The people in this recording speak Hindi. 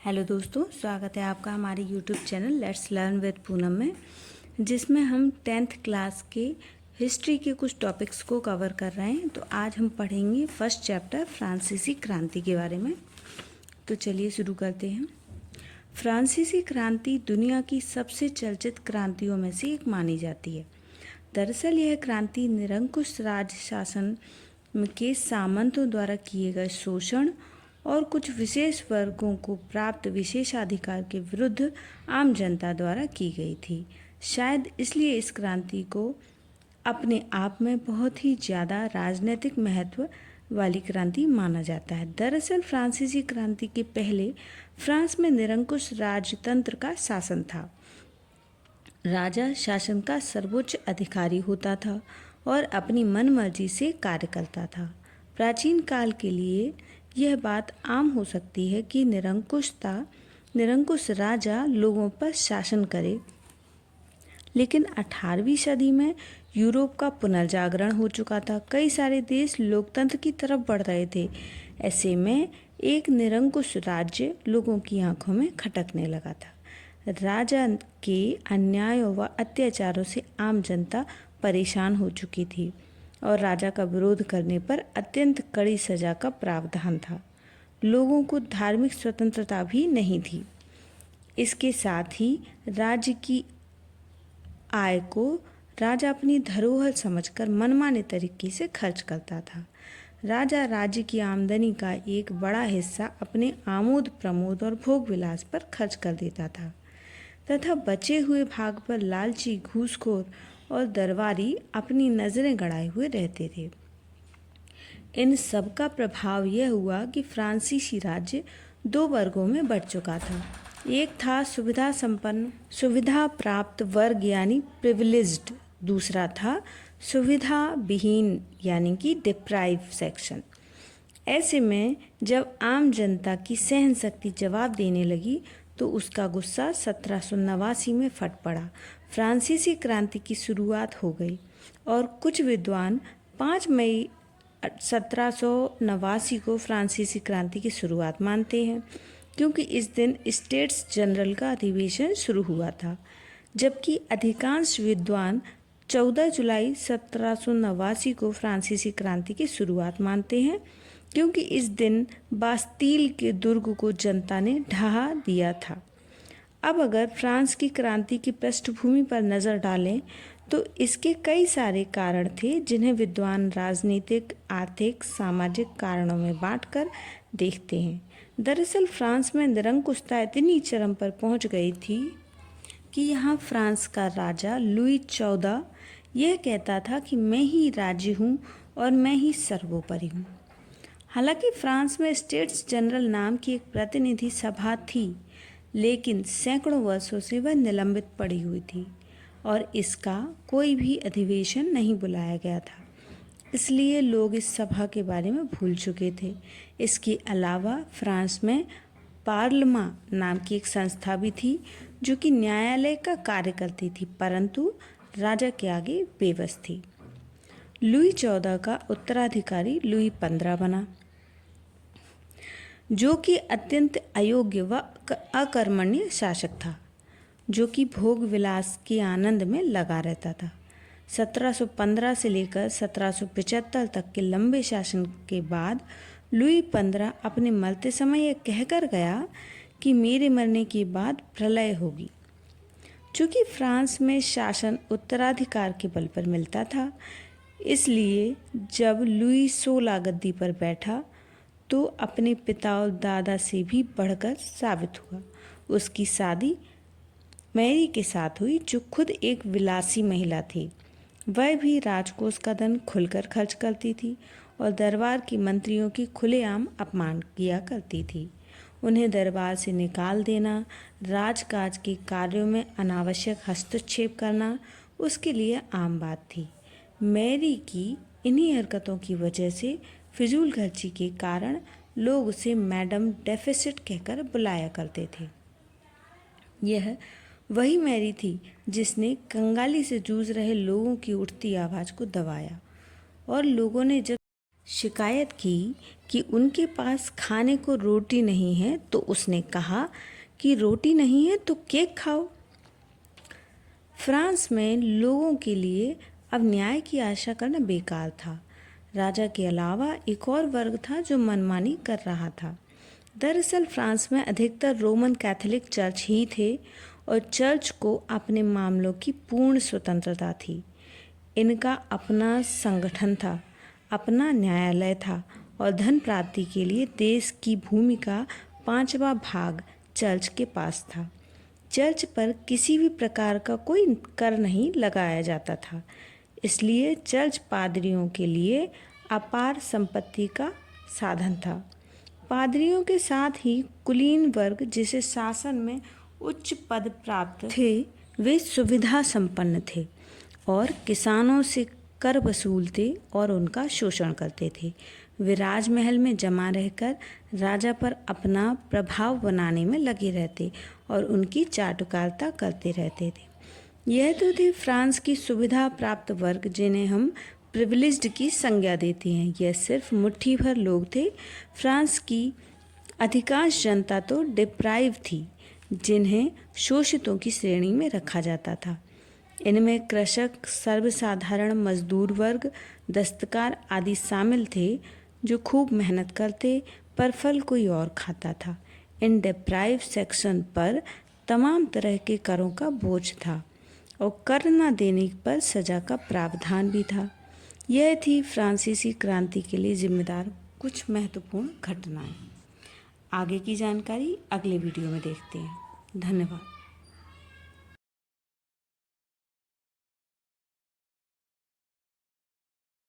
हेलो दोस्तों, स्वागत है आपका हमारे YouTube channel let's learn with Poonam में, जिसमें हम 10th क्लास के हिस्ट्री के कुछ टॉपिक्स को कवर कर रहे हैं। तो आज हम पढ़ेंगे फर्स्ट चैप्टर फ्रांसीसी क्रांति के बारे में। तो चलिए शुरू करते हैं। फ्रांसीसी क्रांति दुनिया की सबसे चर्चित क्रांतियों में से एक मानी जाती है। दरअसल यह क्रांति निरंकुश राज शासन के सामंतों द्वारा किए गए शोषण और कुछ विशेष वर्गों को प्राप्त विशेषाधिकार के विरुद्ध आम जनता द्वारा की गई थी। शायद इसलिए इस क्रांति को अपने आप में बहुत ही ज़्यादा राजनीतिक महत्व वाली क्रांति माना जाता है। दरअसल फ्रांसीसी क्रांति के पहले फ्रांस में निरंकुश राजतंत्र का शासन था। राजा शासन का सर्वोच्च अधिकारी होता था और अपनी मनमर्जी से कार्य करता था। प्राचीन काल के लिए यह बात आम हो सकती है कि निरंकुश राजा लोगों पर शासन करे, लेकिन 18वीं सदी में यूरोप का पुनर्जागरण हो चुका था। कई सारे देश लोकतंत्र की तरफ बढ़ रहे थे। ऐसे में एक निरंकुश राज्य लोगों की आंखों में खटकने लगा था। राजा के अन्याय व अत्याचारों से आम जनता परेशान हो चुकी थी और राजा का विरोध करने पर अत्यंत कड़ी सजा का प्रावधान था। लोगों को धार्मिक स्वतंत्रता भी नहीं थी। इसके साथ ही राज्य की आय को राजा अपनी धरोहर समझकर मनमाने तरीके से खर्च करता था। राजा राज्य की आमदनी का एक बड़ा हिस्सा अपने आमोद प्रमोद और भोग विलास पर खर्च कर देता था तथा बचे हुए भाग पर लालची, घूसखोर और दरबारी अपनी नज़रें गड़ाए हुए रहते थे। इन सब का प्रभाव यह हुआ कि फ्रांसीसी राज्य दो वर्गों में बंट चुका था। एक था सुविधा प्राप्त वर्ग यानी प्रिविलेज्ड, दूसरा था सुविधा विहीन यानी कि डिप्राइव सेक्शन। ऐसे में जब आम जनता की सहन शक्ति जवाब देने लगी तो उसका गुस्सा 1789 में फट पड़ा। फ्रांसीसी क्रांति की शुरुआत हो गई और कुछ विद्वान 5 मई 1789 को फ्रांसीसी क्रांति की शुरुआत मानते हैं, क्योंकि इस दिन स्टेट्स जनरल का अधिवेशन शुरू हुआ था, जबकि अधिकांश विद्वान 14 जुलाई 1789 को फ्रांसीसी क्रांति की शुरुआत मानते हैं, क्योंकि इस दिन बास्तील के दुर्ग को जनता ने ढहा दिया था। अब अगर फ्रांस की क्रांति की पृष्ठभूमि पर नज़र डालें तो इसके कई सारे कारण थे, जिन्हें विद्वान राजनीतिक, आर्थिक, सामाजिक कारणों में बांटकर देखते हैं। दरअसल फ्रांस में निरंकुशता इतनी चरम पर पहुंच गई थी कि यहाँ फ्रांस का राजा लुई 14 यह कहता था कि मैं ही राज्य हूँ और मैं ही सर्वोपरि हूँ। हालांकि फ्रांस में स्टेट्स जनरल नाम की एक प्रतिनिधि सभा थी, लेकिन सैकड़ों वर्षों से वह निलंबित पड़ी हुई थी और इसका कोई भी अधिवेशन नहीं बुलाया गया था। इसलिए लोग इस सभा के बारे में भूल चुके थे। इसके अलावा फ्रांस में पार्लमा नाम की एक संस्था भी थी, जो कि न्यायालय का कार्य करती थी, परंतु राजा के आगे बेबस थी। लुई 14 का उत्तराधिकारी लुई 15 बना, जो कि अत्यंत अयोग्य व अकर्मण्य शासक था, जो कि भोग विलास के आनंद में लगा रहता था। 1715 से लेकर 1775 तक के लंबे शासन के बाद लुई 15 अपने मरते समय यह कहकर गया कि मेरे मरने के बाद प्रलय होगी। चूँकि फ्रांस में शासन उत्तराधिकार के बल पर मिलता था, इसलिए जब लुई 16 गद्दी पर बैठा तो अपने पिता और दादा से भी बढ़कर साबित हुआ। उसकी शादी मैरी के साथ हुई, जो खुद एक विलासी महिला थी। वह भी राजकोष का धन खुलकर खर्च करती थी और दरबार के मंत्रियों की खुलेआम अपमान किया करती थी। उन्हें दरबार से निकाल देना, राजकाज के कार्यों में अनावश्यक हस्तक्षेप करना उसके लिए आम बात थी। मैरी की इन्हीं हरकतों की वजह से फिजूल खर्ची के कारण लोग उसे मैडम डेफिसिट कहकर बुलाया करते थे। यह वही मैरी थी जिसने कंगाली से जूझ रहे लोगों की उठती आवाज़ को दबाया और लोगों ने जब शिकायत की कि उनके पास खाने को रोटी नहीं है, तो उसने कहा कि रोटी नहीं है तो केक खाओ। फ्रांस में लोगों के लिए अब न्याय की आशा करना बेकार था। राजा के अलावा एक और वर्ग था जो मनमानी कर रहा था। दरअसल फ्रांस में अधिकतर रोमन कैथोलिक चर्च ही थे और चर्च को अपने मामलों की पूर्ण स्वतंत्रता थी। इनका अपना संगठन था, अपना न्यायालय था और धन प्राप्ति के लिए देश की भूमि का 5वां भाग चर्च के पास था। चर्च पर किसी भी प्रकार का कोई कर नहीं लगाया जाता था, इसलिए चर्च पादरियों के लिए अपार संपत्ति का साधन था। पादरियों के साथ ही कुलीन वर्ग, जिसे शासन में उच्च पद प्राप्त थे, वे सुविधा संपन्न थे और किसानों से कर वसूलते और उनका शोषण करते थे। वे राजमहल में जमा रहकर राजा पर अपना प्रभाव बनाने में लगे रहते और उनकी चाटुकारिता करते रहते थे। यह तो थे फ्रांस की सुविधा प्राप्त वर्ग, जिन्हें हम प्रिविलेज्ड की संज्ञा देते हैं। यह सिर्फ मुट्ठी भर लोग थे। फ्रांस की अधिकांश जनता तो डिप्राइव थी, जिन्हें शोषितों की श्रेणी में रखा जाता था। इनमें कृषक, सर्वसाधारण मजदूर वर्ग, दस्तकार आदि शामिल थे, जो खूब मेहनत करते पर फल कोई और खाता था। इन डिप्राइव सेक्शन पर तमाम तरह के करों का बोझ था और कर न देने पर सजा का प्रावधान भी था। यह थी फ्रांसीसी क्रांति के लिए जिम्मेदार कुछ महत्वपूर्ण घटनाएं। आगे की जानकारी अगले वीडियो में देखते हैं। धन्यवाद।